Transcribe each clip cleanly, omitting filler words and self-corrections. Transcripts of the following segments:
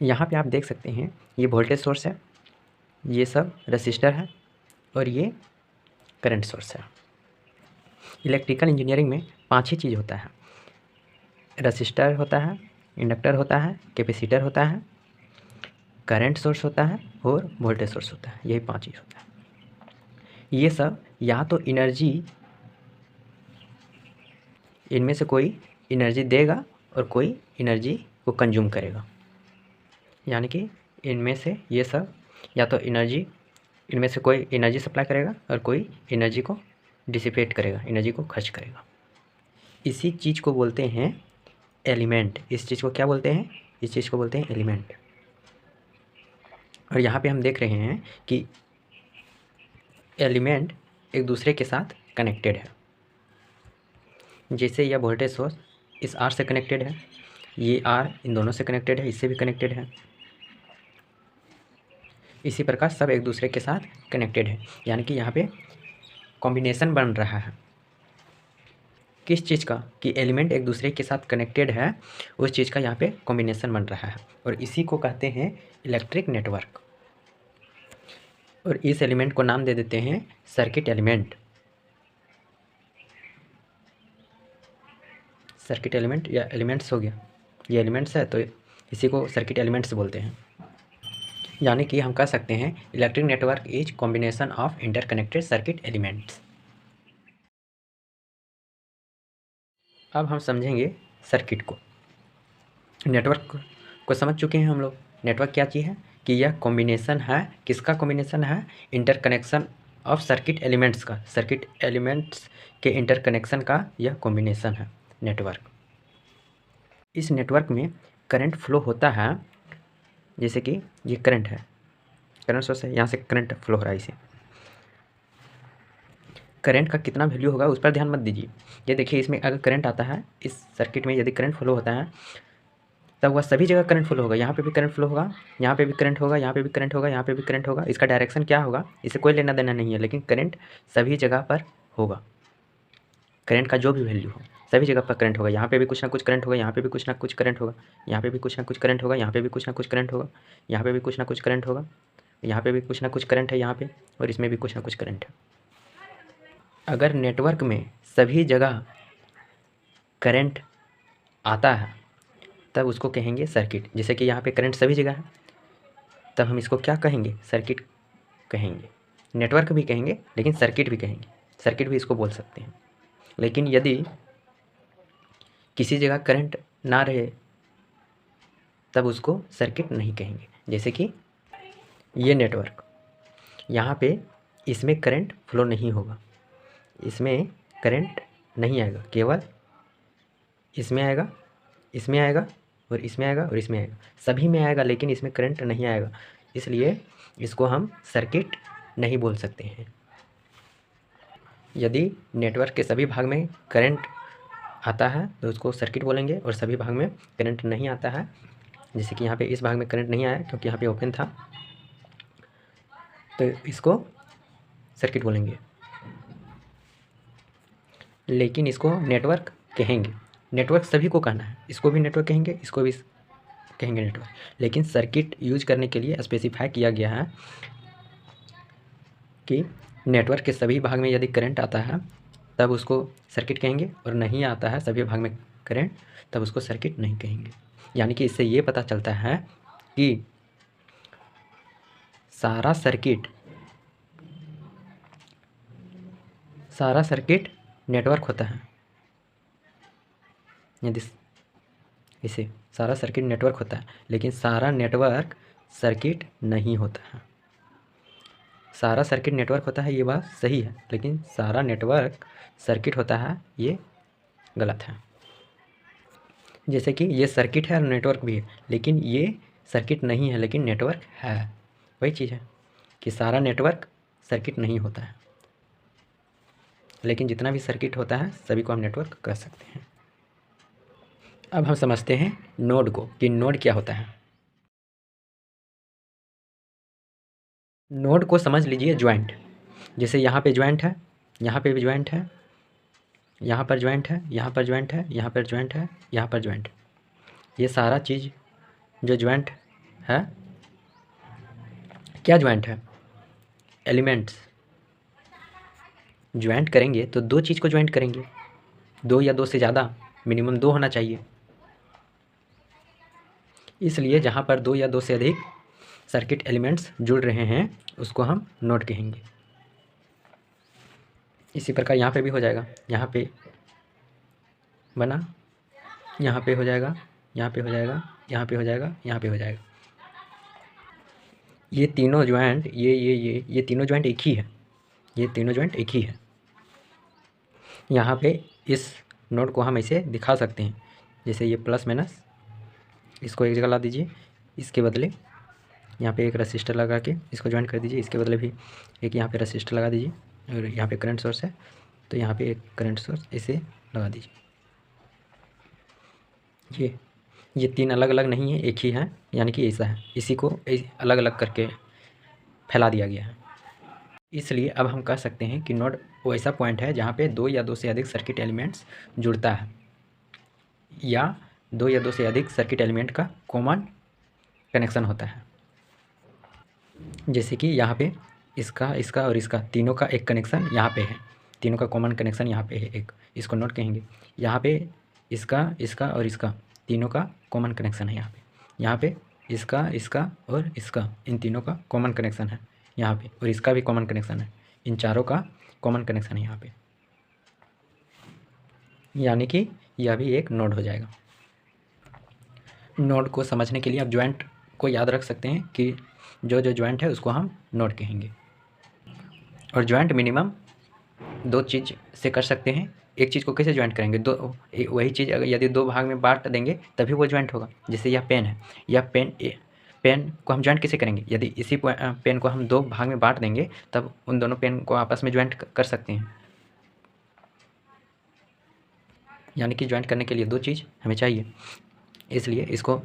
यहाँ पे आप देख सकते हैं ये वोल्टेज सोर्स है, ये सब रजिस्टर है और ये करंट सोर्स है। इलेक्ट्रिकल इंजीनियरिंग में 5 ही चीज़ होता है, रजिस्टर होता है, इंडक्टर होता है, कैपेसिटर होता है, करंट सोर्स होता है और वोल्टेज सोर्स होता है। यही 5 चीज़ होता है। ये सब या तो एनर्जी, इनमें से कोई एनर्जी देगा और कोई एनर्जी को कंज्यूम करेगा। यानी कि इनमें से ये सब या तो एनर्जी, इनमें से कोई एनर्जी सप्लाई करेगा और कोई एनर्जी को डिसिपेट करेगा, एनर्जी को खर्च करेगा। इसी चीज़ को बोलते हैं एलिमेंट। इस चीज़ को क्या बोलते हैं? इस चीज़ को बोलते हैं एलिमेंट। और यहाँ पे हम देख रहे हैं कि एलिमेंट एक दूसरे के साथ कनेक्टेड है। जैसे यह वोल्टेज सोर्स इस आर से कनेक्टेड है, ये आर इन दोनों से कनेक्टेड है, इससे भी कनेक्टेड है। इसी प्रकार सब एक दूसरे के साथ कनेक्टेड है। यानी कि यहाँ पे कॉम्बिनेशन बन रहा है किस चीज़ का? कि एलिमेंट एक दूसरे के साथ कनेक्टेड है, उस चीज़ का यहाँ पे कॉम्बिनेशन बन रहा है और इसी को कहते हैं इलेक्ट्रिक नेटवर्क। और इस एलिमेंट को नाम दे देते हैं सर्किट एलिमेंट। सर्किट एलिमेंट या एलिमेंट्स हो गया, ये एलिमेंट्स है तो इसी को सर्किट एलिमेंट्स बोलते हैं। यानी कि हम कह सकते हैं electric network is combination of interconnected circuit elements. अब हम समझेंगे सर्किट को। नेटवर्क को समझ चुके हैं हम लोग। नेटवर्क क्या चीज़ है? कि यह कॉम्बिनेशन है, किसका कॉम्बिनेशन है? इंटरकनेक्शन ऑफ सर्किट एलिमेंट्स का, सर्किट एलिमेंट्स के इंटरकनेक्शन का यह कॉम्बिनेशन है नेटवर्क। इस नेटवर्क में करंट फ्लो होता है, जैसे कि ये करंट है, करंट सोर्स है, यहाँ से करंट फ्लो हो रहा है। इसे करंट का कितना वैल्यू होगा उस पर ध्यान मत दीजिए। ये देखिए, इसमें अगर करंट आता है, इस सर्किट में यदि करंट फ्लो होता है तब वह सभी जगह करंट फ्लो होगा। यहाँ पे भी करंट फ्लो होगा, यहाँ पे भी करंट होगा, यहाँ पे भी करंट होगा, यहाँ पे भी करंट होगा। इसका डायरेक्शन क्या होगा इससे कोई लेना देना नहीं है, लेकिन करंट सभी जगह पर होगा। करंट का जो भी वैल्यू हो सभी जगह पर करंट होगा। यहाँ पे भी कुछ ना कुछ करंट होगा, यहाँ पे भी कुछ ना कुछ करंट होगा, यहाँ पे भी कुछ ना कुछ करंट होगा, यहाँ पे भी कुछ ना कुछ करंट होगा, यहाँ पे भी कुछ ना कुछ करंट होगा, यहाँ पे भी कुछ ना कुछ करंट है यहाँ पे, और इसमें भी कुछ ना कुछ करंट है। अगर नेटवर्क में सभी जगह करंट आता है तब उसको कहेंगे सर्किट। जैसे कि यहाँ पे करंट सभी जगह है, तब हम इसको क्या कहेंगे? सर्किट कहेंगे। नेटवर्क भी कहेंगे लेकिन सर्किट भी कहेंगे, सर्किट भी इसको बोल सकते हैं। लेकिन यदि किसी जगह करंट ना रहे तब उसको सर्किट नहीं कहेंगे। जैसे कि ये नेटवर्क, यहाँ पे इसमें करंट फ्लो नहीं होगा, इसमें करंट नहीं आएगा, केवल इसमें आएगा, इसमें आएगा और इसमें आएगा और इसमें आएगा, सभी में आएगा लेकिन इसमें करंट नहीं आएगा, इसलिए इसको हम सर्किट नहीं बोल सकते हैं। यदि नेटवर्क के सभी भाग में करंट आता है तो उसको सर्किट बोलेंगे, और सभी भाग में करंट नहीं आता है, जैसे कि यहाँ पे इस भाग में करंट नहीं आया क्योंकि यहाँ पे ओपन था, तो इसको सर्किट बोलेंगे। लेकिन इसको नेटवर्क कहेंगे। नेटवर्क सभी को कहना है, इसको भी नेटवर्क कहेंगे, इसको भी कहेंगे नेटवर्क। लेकिन सर्किट यूज करने के लिए स्पेसिफाई किया गया है कि नेटवर्क के सभी भाग में यदि करंट आता है तब उसको सर्किट कहेंगे, और नहीं आता है सभी भाग में करंट तब उसको सर्किट नहीं कहेंगे। यानी कि इससे ये पता चलता है कि सारा सर्किट नेटवर्क होता है। यदि इसे सारा सर्किट नेटवर्क होता है, लेकिन सारा नेटवर्क सर्किट नहीं होता है। सारा सर्किट नेटवर्क होता है ये बात सही है, लेकिन सारा नेटवर्क सर्किट होता है ये गलत है। जैसे कि ये सर्किट है और नेटवर्क भी है, लेकिन ये सर्किट नहीं है लेकिन नेटवर्क है। वही चीज़ है कि सारा नेटवर्क सर्किट नहीं होता है, लेकिन जितना भी सर्किट होता है सभी को हम नेटवर्क कह सकते हैं। अब हम समझते हैं नोड को, कि नोड क्या होता है। नोड को समझ लीजिए ज्वाइंट। जैसे यहाँ पे ज्वाइंट है, यहाँ पे भी ज्वाइंट है, यहाँ पर ज्वाइंट है, यहाँ पर ज्वाइंट है, यहाँ पर ज्वाइंट है, यहाँ पर ज्वाइंट है। ये सारा चीज़ जो ज्वाइंट है क्या ज्वाइंट है? एलिमेंट्स। ज्वाइंट करेंगे तो दो चीज़ को ज्वाइंट करेंगे, दो या दो से ज़्यादा, मिनिमम दो होना चाहिए। इसलिए जहाँ पर दो या दो से अधिक सर्किट एलिमेंट्स जुड़ रहे हैं उसको हम नोड कहेंगे। इसी प्रकार यहाँ पे भी हो जाएगा, यहाँ पे बना, यहाँ पे हो जाएगा, यहाँ पे हो जाएगा, यहाँ पे हो जाएगा, यहाँ पे हो जाएगा। ये तीनों ज्वाइंट, ये तीनों ज्वाइंट एक ही है, ये तीनों ज्वाइंट एक ही है। यहाँ पे इस नोड को हम ऐसे दिखा सकते हैं, जैसे ये प्लस माइनस, इसको एक जगह ला दीजिए, इसके बदले यहाँ पे एक रसिस्टर लगा के इसको ज्वाइन कर दीजिए, इसके बदले भी एक यहाँ पे रसिस्टर लगा दीजिए, और यहाँ पे करंट सोर्स है तो यहाँ पे एक करंट सोर्स ऐसे लगा दीजिए। ये तीन अलग अलग नहीं है, एक ही है, यानी कि ऐसा है, इसी को अलग अलग करके फैला दिया गया है। इसलिए अब हम कह सकते हैं कि नोड वो ऐसा पॉइंट है जहाँ पे दो या दो से अधिक सर्किट एलिमेंट्स जुड़ता है, या दो या दो से अधिक सर्किट एलिमेंट का कॉमन कनेक्शन होता है। जैसे कि यहाँ पे इसका, इसका और इसका तीनों का एक कनेक्शन यहाँ पे है, तीनों का कॉमन कनेक्शन यहाँ पे है एक, इसको नोड कहेंगे। यहाँ पे इसका, इसका और इसका तीनों का कॉमन कनेक्शन है यहाँ पे इसका, इसका और इसका, इन तीनों का कॉमन कनेक्शन है यहाँ पे, और इसका भी कॉमन कनेक्शन है, इन चारों का कॉमन कनेक्शन है यहाँ पे, यानी कि यह भी एक नोड हो जाएगा। नोड को समझने के लिए आप ज्वाइंट को याद रख सकते हैं कि जो ज्वाइंट है उसको हम नोड कहेंगे। और ज्वाइंट मिनिमम दो चीज़ से कर सकते हैं। एक चीज़ को कैसे ज्वाइंट करेंगे? दो, वही चीज़ अगर यदि दो भाग में बांट देंगे तभी वो ज्वाइंट होगा। जैसे यह पेन है, यह पेन को हम ज्वाइंट कैसे करेंगे? यदि इसी पेन को हम दो भाग में बांट देंगे तब उन दोनों पेन को आपस में ज्वाइंट कर सकते हैं। यानी कि ज्वाइंट करने के लिए दो चीज़ हमें चाहिए, इसलिए इसको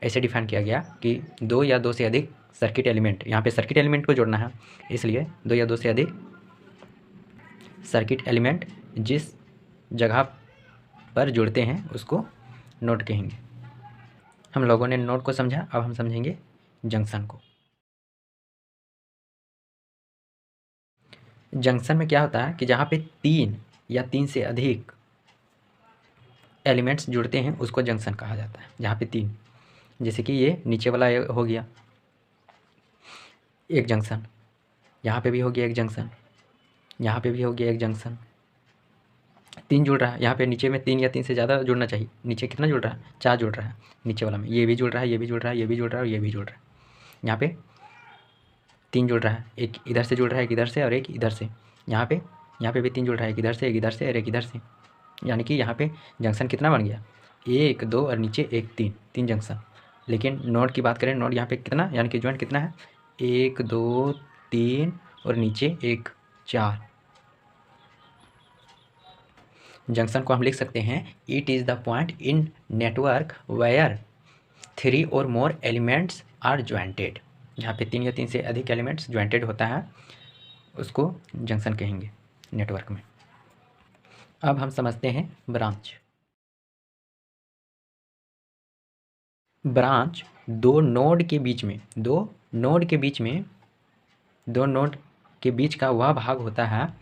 ऐसे डिफाइन किया गया कि दो या दो से अधिक सर्किट एलिमेंट, यहाँ पे सर्किट एलिमेंट को जोड़ना है, इसलिए दो या दो से अधिक सर्किट एलिमेंट जिस जगह पर जुड़ते हैं उसको नोड कहेंगे। हम लोगों ने नोड को समझा, अब हम समझेंगे जंक्शन को। जंक्शन में क्या होता है कि जहाँ पे तीन या तीन से अधिक एलिमेंट्स जुड़ते हैं उसको जंक्शन कहा जाता है। जहाँ पे तीन, जैसे कि ये नीचे वाला हो गया एक जंक्शन, यहाँ पे भी हो गया एक जंक्शन, यहाँ पे भी हो गया एक जंक्शन, तीन जुड़ रहा है। यहाँ पे नीचे में तीन या तीन से ज़्यादा जुड़ना चाहिए। नीचे कितना जुड़ रहा है? चार जुड़ रहा है नीचे वाला में, ये भी जुड़ रहा है, ये भी जुड़ रहा है, ये भी जुड़ रहा है और ये भी जुड़ रहा है। यहाँ पे तीन जुड़ रहा है, एक इधर से जुड़ रहा है, एक इधर से और एक इधर से। यहाँ पे भी तीन जुड़ रहा है, एक इधर से, एक इधर से और एक इधर से। यानी कि यहाँ पे जंक्शन कितना बन गया? एक, दो और नीचे एक, तीन जंक्शन। लेकिन नोड की बात करें, नोड यहाँ पे कितना, यानी कि ज्वाइंट कितना है? एक, दो, तीन और नीचे एक, चार। जंक्शन को हम लिख सकते हैं, it is the point in network where three और मोर एलिमेंट्स आर ज्वाइंटेड। जहाँ पे तीन या तीन से अधिक एलिमेंट्स ज्वाइंटेड होता है उसको जंक्शन कहेंगे नेटवर्क में। अब हम समझते हैं ब्रांच। ब्रांच दो नोड के बीच का वह भाग होता है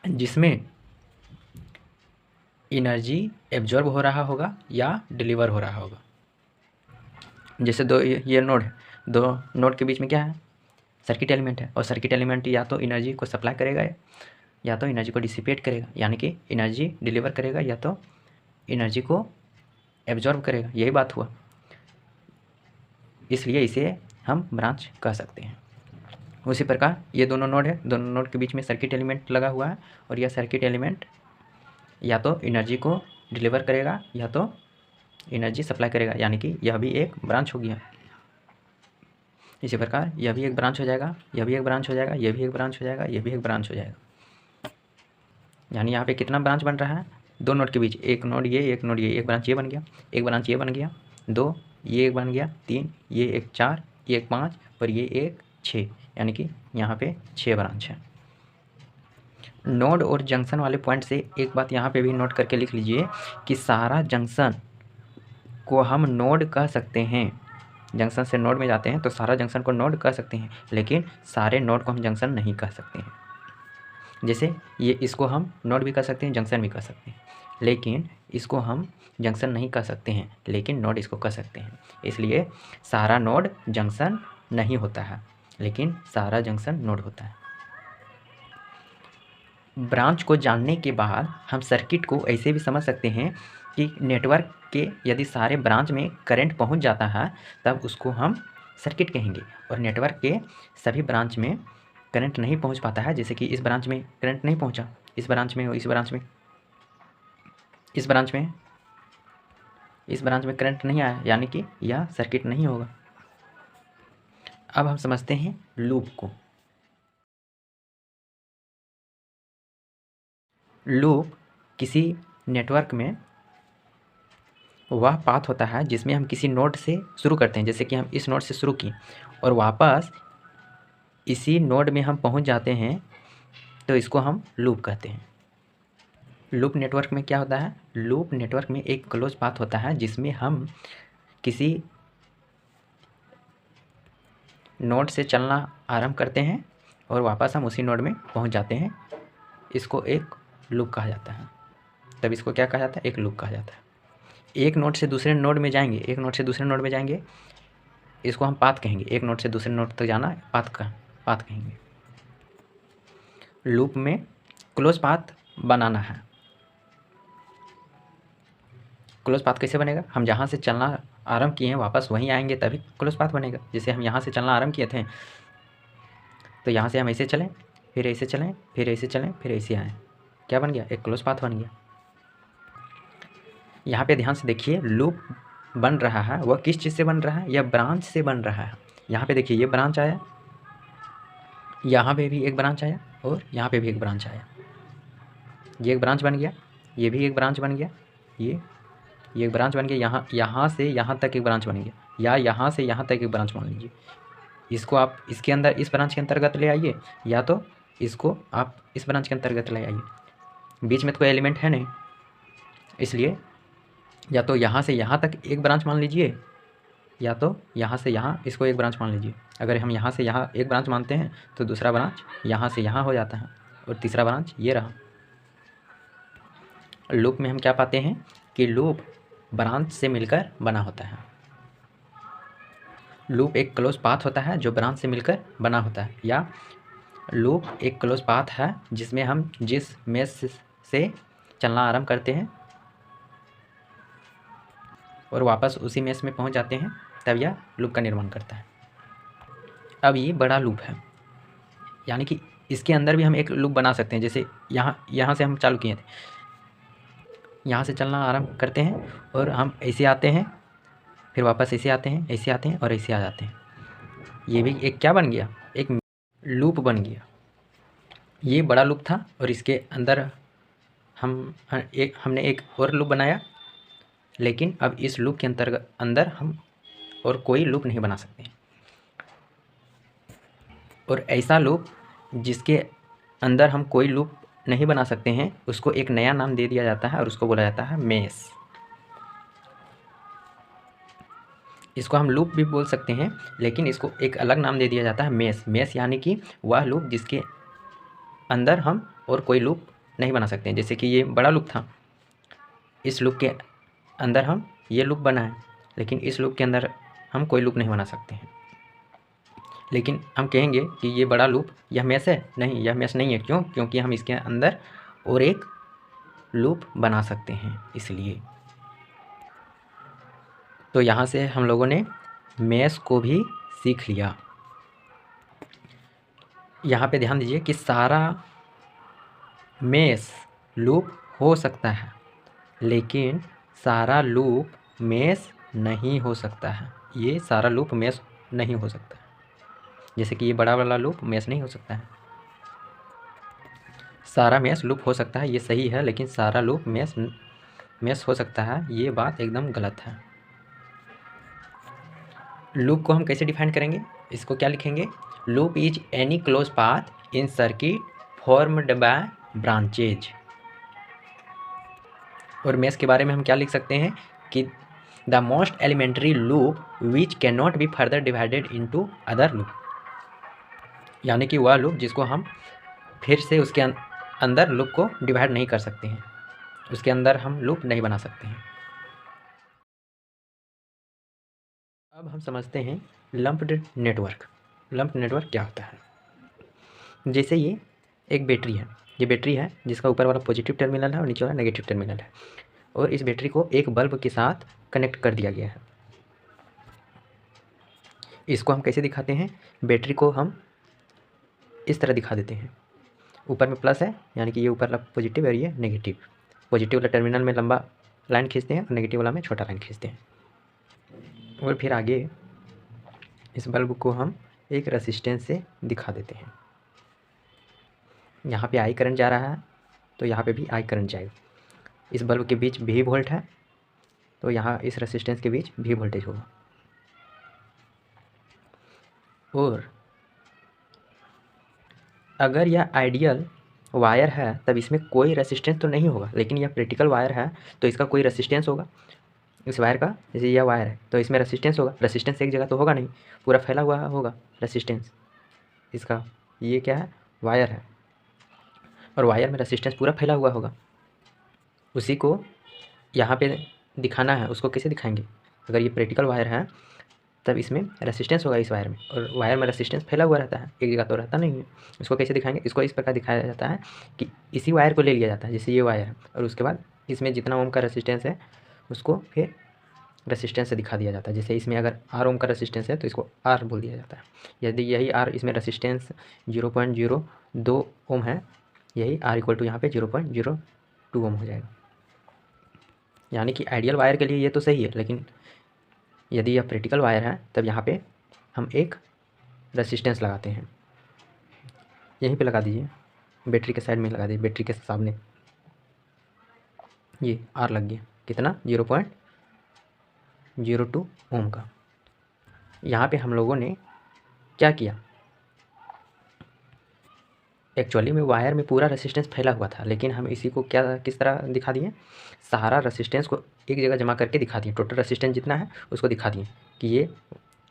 जिसमें एनर्जी एब्जॉर्ब हो रहा होगा या डिलीवर हो रहा होगा। जैसे दो ये नोड है, दो नोड के बीच में क्या है? सर्किट एलिमेंट है, और सर्किट एलिमेंट या तो एनर्जी को सप्लाई करेगा या तो एनर्जी को डिसिपेट करेगा, यानी कि एनर्जी डिलीवर करेगा या तो एनर्जी को एब्जॉर्ब करेगा। यही बात हुआ, इसलिए इसे हम ब्रांच कह सकते हैं। उसी प्रकार ये दोनों नोड है, दोनों नोड के बीच में सर्किट एलिमेंट लगा हुआ है, और यह सर्किट एलिमेंट या तो एनर्जी को डिलीवर करेगा या तो एनर्जी सप्लाई करेगा, यानी कि यह भी एक ब्रांच हो गया। इसी प्रकार यह भी एक ब्रांच हो जाएगा, यह भी एक ब्रांच हो जाएगा, यह भी एक ब्रांच हो जाएगा, यह भी एक ब्रांच हो जाएगा। यानी यहाँ पे कितना ब्रांच बन रहा है? दो नोड के बीच, एक नोड ये, एक नोड ये, एक ब्रांच ये बन गया, एक ब्रांच ये बन गया, दो ये एक बन गया, तीन ये एक, चार ये एक, पाँच और ये एक, छः, यानी कि यहाँ पे 6 ब्रांच है। नोड और जंक्शन वाले पॉइंट से एक बात यहाँ पे भी नोट करके लिख लीजिए कि सारा जंक्शन को हम नोड कह सकते हैं, जंक्शन से नोड में जाते हैं तो सारा जंक्शन को नोड कह सकते हैं, लेकिन सारे नोड को हम जंक्शन नहीं कह सकते हैं। जैसे ये इसको हम नोड भी कह सकते हैं, जंक्शन भी कह सकते हैं, लेकिन इसको हम जंक्शन नहीं कह सकते हैं, लेकिन नोड इसको कह सकते हैं। इसलिए सारा नोड जंक्शन नहीं होता है, लेकिन सारा जंक्शन नोड होता है। ब्रांच को जानने के बाद हम सर्किट को ऐसे भी समझ सकते हैं कि नेटवर्क के यदि सारे ब्रांच में करंट पहुंच जाता है तब उसको हम सर्किट कहेंगे, और नेटवर्क के सभी ब्रांच में करंट नहीं पहुंच पाता है, जैसे कि इस ब्रांच में करंट नहीं पहुंचा, इस ब्रांच में, इस ब्रांच में, इस ब्रांच में, इस ब्रांच में करंट नहीं आया, यानी कि यह सर्किट नहीं होगा। अब हम समझते हैं लूप को। लूप किसी नेटवर्क में वह पाथ होता है जिसमें हम किसी नोड से शुरू करते हैं, जैसे कि हम इस नोड से शुरू किए और वापस इसी नोड में हम पहुंच जाते हैं, तो इसको हम लूप कहते हैं। लूप नेटवर्क में क्या होता है? लूप नेटवर्क में एक क्लोज पाथ होता है जिसमें हम किसी नोड से चलना आरंभ करते हैं और वापस हम उसी नोड में पहुंच जाते हैं। इसको एक लूप कहा जाता है। तब इसको क्या कहा जाता है? एक लूप कहा जाता है। एक नोड से दूसरे नोड में जाएंगे, एक नोड से दूसरे नोड में जाएंगे, इसको हम पाथ कहेंगे। एक नोड से दूसरे नोड तक जाना पाथ कहेंगे। लूप में क्लोज पाथ बनाना है। क्लोज पाथ कैसे बनेगा? हम जहाँ से चलना आरंभ किए हैं वापस वहीं आएंगे तभी क्लोज पाथ बनेगा। जैसे हम यहाँ से चलना आरंभ किए थे तो यहाँ से हम ऐसे चलें, फिर ऐसे चलें, फिर ऐसे चलें, फिर ऐसे आएँ, क्या बन गया? एक क्लोज पाथ बन गया। यहाँ पे ध्यान से देखिए, लूप बन रहा है वह किस चीज़ से बन रहा है? यह ब्रांच से बन रहा है। यहाँ पे देखिए, ये ब्रांच आया, यहाँ पे भी एक ब्रांच आया और यहाँ पे भी एक ब्रांच आया। ये एक ब्रांच बन गया, ये भी एक ब्रांच बन गया, ये एक ब्रांच बन गया। यहाँ से यहाँ तक एक ब्रांच बन गया, या यहाँ से यहाँ तक एक ब्रांच मान लीजिए। इसको आप इसके अंदर इस ब्रांच के अंतर्गत ले आइए, या तो इसको आप इस ब्रांच के अंतर्गत ले आइए। बीच में तो कोई एलिमेंट है नहीं, इसलिए या तो यहाँ से यहाँ तक एक ब्रांच मान लीजिए, या तो यहाँ से यहाँ इसको एक ब्रांच मान लीजिए। अगर हम यहाँ से यहाँ एक ब्रांच मानते हैं तो दूसरा ब्रांच यहाँ से यहाँ हो जाता है और तीसरा ब्रांच ये रहा। लूप में हम क्या पाते हैं कि लूप ब्रांच से मिलकर बना होता है। लूप एक क्लोज पाथ होता है जो ब्रांच से मिलकर बना होता है, या लूप एक क्लोज पाथ है जिसमें हम जिस मेश से चलना आरंभ करते हैं और वापस उसी मेश में पहुंच जाते हैं, तब यह लूप का निर्माण करता है। अब ये बड़ा लूप है, यानी कि इसके अंदर भी हम एक लूप बना सकते हैं। जैसे यहाँ से हम चालू किए थे, यहाँ से चलना आरंभ करते हैं और हम ऐसे आते हैं, फिर वापस ऐसे आते हैं, ऐसे आते हैं और ऐसे आ जाते हैं। ये भी एक क्या बन गया? एक लूप बन गया। ये बड़ा लूप था और इसके अंदर हमने एक और लूप बनाया, लेकिन अब इस लूप के अंदर हम और कोई लूप नहीं बना सकते। और ऐसा लूप जिसके अंदर हम कोई लूप नहीं बना सकते हैं उसको एक नया नाम दे दिया जाता है और उसको बोला जाता है मेश। इसको हम लूप भी बोल सकते हैं, लेकिन इसको एक अलग नाम दे दिया जाता है मेश। मेश यानी कि वह लूप जिसके अंदर हम और कोई लूप नहीं बना सकते हैं। जैसे कि ये बड़ा लूप था, इस लूप के अंदर हम ये लूप बनाए, लेकिन इस लूप के अंदर हम कोई लूप नहीं बना सकते हैं। लेकिन हम कहेंगे कि ये बड़ा लूप यह मेश है? नहीं, यह मेश नहीं है। क्यों? क्योंकि हम इसके अंदर और एक लूप बना सकते हैं, इसलिए। तो यहाँ से हम लोगों ने मेश को भी सीख लिया। यहाँ पे ध्यान दीजिए कि सारा मेश लूप हो सकता है, लेकिन सारा लूप मेश नहीं हो सकता है। ये सारा लूप मेश नहीं हो सकता है। जैसे कि ये बड़ा वाला लूप मेश नहीं हो सकता है। सारा मेश लूप हो सकता है, ये सही है, लेकिन सारा लूप मेश हो सकता है, ये बात एकदम गलत है। लूप को हम कैसे डिफाइन करेंगे? इसको क्या लिखेंगे? Loop is any close path in circuit formed by branches. और मेश के बारे में हम क्या लिख सकते हैं कि the most elementary loop which can not be further divided into other loop, यानी कि वह लूप जिसको हम फिर से उसके अंदर लूप को डिवाइड नहीं कर सकते हैं, उसके अंदर हम लूप नहीं बना सकते हैं। अब हम समझते हैं लंप्ड नेटवर्क। लंप्ड नेटवर्क क्या होता है? जैसे ये एक बैटरी है, ये बैटरी है जिसका ऊपर वाला पॉजिटिव टर्मिनल है और नीचे वाला नेगेटिव टर्मिनल है, और इस बैटरी को एक बल्ब के साथ कनेक्ट कर दिया गया है। इसको हम कैसे दिखाते हैं? बैटरी को हम इस तरह दिखा देते हैं, ऊपर में प्लस है यानी कि ये ऊपर वाला पॉजिटिव और ये नेगेटिव। पॉजिटिव वाला टर्मिनल में लंबा लाइन खींचते हैं और नेगेटिव वाला में छोटा लाइन खींचते हैं, और फिर आगे इस बल्ब को हम एक रेसिस्टेंस से दिखा देते हैं। यहाँ पे आई करंट जा रहा है तो यहाँ पे भी आई करंट जाएगा। इस बल्ब के बीच भी वोल्ट है तो यहाँ इस रेसिस्टेंस के बीच भी वोल्टेज होगा। और अगर यह आइडियल वायर है तब इसमें कोई रेसिस्टेंस तो नहीं होगा, लेकिन यह प्रैक्टिकल वायर है तो इसका कोई रेसिस्टेंस होगा। इस वायर का, जैसे यह वायर है तो इसमें रेसिस्टेंस होगा। रेसिस्टेंस एक जगह तो होगा नहीं, पूरा फैला हुआ होगा रेसिस्टेंस इसका। ये क्या है? वायर है, और वायर में रेसिस्टेंस पूरा फैला हुआ होगा। उसी को यहाँ पे दिखाना है, उसको कैसे दिखाएंगे? अगर ये प्रैक्टिकल वायर है तब इसमें रेसिस्टेंस होगा इस वायर में, और वायर में रेसिस्टेंस फैला हुआ रहता है, एक जगह तो रहता नहीं है। इसको कैसे दिखाएंगे? इसको इस प्रकार दिखाया जाता है कि इसी वायर को ले लिया जाता है, जैसे ये वायर है, और उसके बाद इसमें जितना ओम का रेसिस्टेंस है उसको फिर रेसिस्टेंस से दिखा दिया जाता है। जैसे इसमें अगर R ओम का रेसिस्टेंस है तो इसको R बोल दिया जाता है। यदि यही R इसमें रेसिस्टेंस 0.02 ओम है, यही R इक्वल टू यहाँ पे 0.02 ओम हो जाएगा। यानी कि आइडियल वायर के लिए ये तो सही है, लेकिन यदि यह प्रैक्टिकल वायर है तब यहाँ पे हम एक रेसिस्टेंस लगाते हैं। यहीं पे लगा दीजिए, बैटरी के साइड में लगा दीजिए, बैटरी के सामने ये R लग गया। कितना? 0.02 ओम का। यहाँ पे हम लोगों ने क्या किया? एक्चुअली में वायर में पूरा रेसिस्टेंस फैला हुआ था, लेकिन हम इसी को क्या किस तरह दिखा दिए? सारा रेसिस्टेंस को एक जगह जमा करके दिखा दिए। टोटल रेसिस्टेंस जितना है उसको दिखा दिए कि ये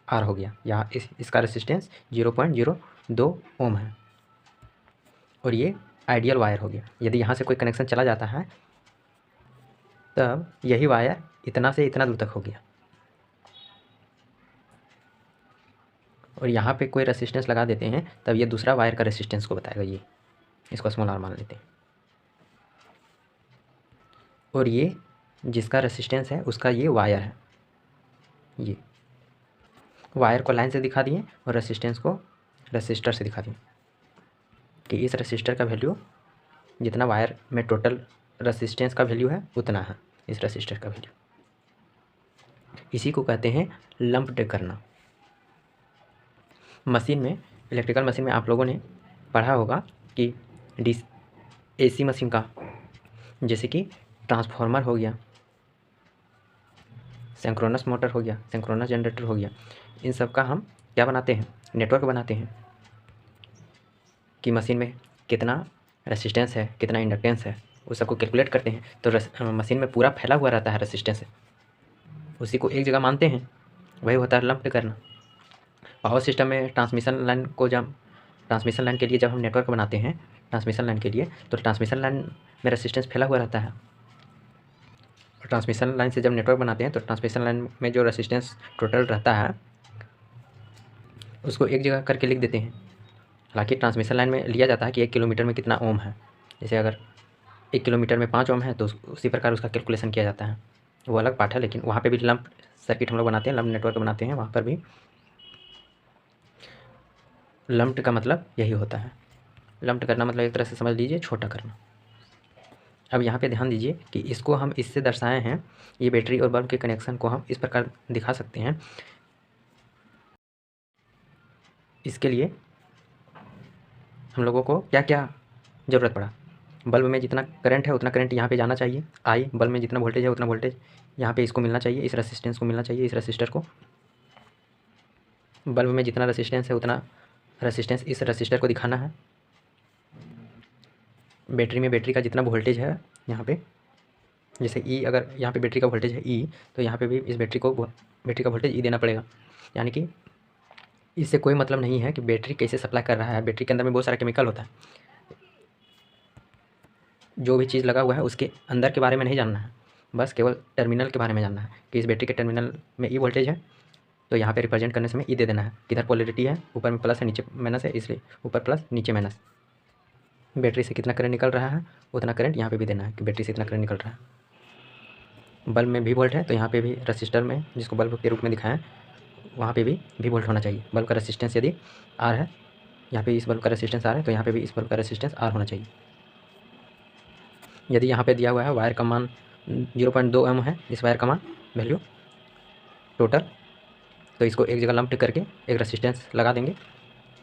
R हो गया। यहाँ इसका रेसिस्टेंस 0.02 ओम है, और ये आइडियल वायर हो गया। यदि यहाँ से कोई कनेक्शन चला जाता है तब यही वायर इतना से इतना दूर तक हो गया, और यहाँ पे कोई रेसिस्टेंस लगा देते हैं तब ये दूसरा वायर का रेसिस्टेंस को बताएगा। ये इसको स्मॉल r मान लेते हैं, और ये जिसका रेसिस्टेंस है उसका ये वायर है। ये वायर को लाइन से दिखा दिए और रेसिस्टेंस को रेसिस्टर से दिखा दिए कि इस रेसिस्टर का वैल्यू जितना वायर में टोटल रेसिस्टेंस का वैल्यू है उतना है इस रेसिस्टर का वैल्यू। इसी को कहते हैं लंप्ड करना। मशीन में, इलेक्ट्रिकल मशीन में आप लोगों ने पढ़ा होगा कि AC मशीन का, जैसे कि ट्रांसफार्मर हो गया, सिंक्रोनस मोटर हो गया, सिंक्रोनस जनरेटर हो गया, इन सब का हम क्या बनाते हैं? नेटवर्क बनाते हैं कि मशीन में कितना रेसिस्टेंस है, कितना इंडक्टेंस है, उस सबको कैलकुलेट करते हैं। तो मशीन में पूरा फैला हुआ रहता है रेसिस्टेंस, उसी को एक जगह मानते हैं, वही होता है लंप्ड करना। पावर सिस्टम में ट्रांसमिशन लाइन के लिए जब हम नेटवर्क बनाते हैं ट्रांसमिशन लाइन के लिए, तो ट्रांसमिशन लाइन में रेसिस्टेंस फैला हुआ रहता है। और ट्रांसमिशन लाइन से जब नेटवर्क बनाते हैं तो ट्रांसमिशन लाइन में जो रेसिस्टेंस टोटल रहता है उसको एक जगह करके लिख देते हैं। हालांकि ट्रांसमिशन लाइन में लिया जाता है कि 1 किलोमीटर में कितना ओम है। जैसे अगर 1 किलोमीटर में 5 ओम है तो उसी प्रकार उसका कैलकुलेशन किया जाता है, वो अलग पार्ट है। लेकिन वहाँ पे भी लंप सर्किट हम लोग बनाते हैं, लंप नेटवर्क बनाते हैं, वहाँ पर भी लंप्ड का मतलब यही होता है। लंप्ड करना मतलब एक तरह से समझ लीजिए छोटा करना। अब यहाँ पे ध्यान दीजिए कि इसको हम इससे दर्शाए हैं, ये बैटरी और बल्ब के कनेक्शन को हम इस प्रकार दिखा सकते हैं। इसके लिए हम लोगों को क्या क्या ज़रूरत पड़ा? बल्ब में जितना करंट है उतना करंट यहाँ पे जाना चाहिए, आई बल्ब में जितना वोल्टेज है उतना वोल्टेज यहाँ पे इसको मिलना चाहिए, इस रेसिस्टेंस को मिलना चाहिए, इस रेसिस्टर को। बल्ब में जितना रेसिस्टेंस है उतना रेसिस्टेंस इस रेसिस्टर को दिखाना है। बैटरी में बैटरी का जितना वोल्टेज है यहाँ पे जैसे ई, अगर यहाँ पे बैटरी का वोल्टेज है ई, तो यहाँ पे भी इस बैटरी का वोल्टेज ई देना पड़ेगा। यानी कि इससे कोई मतलब नहीं है कि बैटरी कैसे सप्लाई कर रहा है। बैटरी के अंदर में बहुत सारा केमिकल होता है, जो भी चीज़ लगा हुआ है उसके अंदर के बारे में नहीं जानना है, बस केवल टर्मिनल के बारे में जानना है कि इस बैटरी के टर्मिनल में ई वोल्टेज है, तो यहाँ पे रिप्रेजेंट करने समय ई दे देना है। किधर पोलैरिटी है, ऊपर में प्लस है नीचे माइनस है, इसलिए ऊपर प्लस नीचे माइनस। बैटरी से कितना करंट निकल रहा है उतना करंट यहाँ पे भी देना है कि बैटरी से इतना करंट निकल रहा है। बल्ब में भी वोल्ट है, तो यहाँ पे भी रजिस्टर में, जिसको बल्ब के रूप में दिखाया है, वहाँ पे भी वोल्ट होना चाहिए। बल्ब का रेसिस्टेंस यदि आर है, यहाँ पे इस बल्ब का रेसिस्टेंस आर है, तो यहाँ पे भी इस बल्ब का रेसिस्टेंस आर होना चाहिए। यदि यहाँ पे दिया हुआ है वायर का मान 0.2 ओम है, इस वायर का मान वैल्यू टोटल, तो इसको एक जगह लंप करके एक रेसिस्टेंस लगा देंगे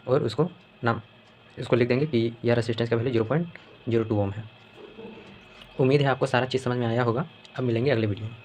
और इसको लिख देंगे कि यह रेसिस्टेंस का वैल्यू 0.02 ओम है। उम्मीद है आपको सारा चीज़ समझ में आया होगा। अब मिलेंगे अगले वीडियो में।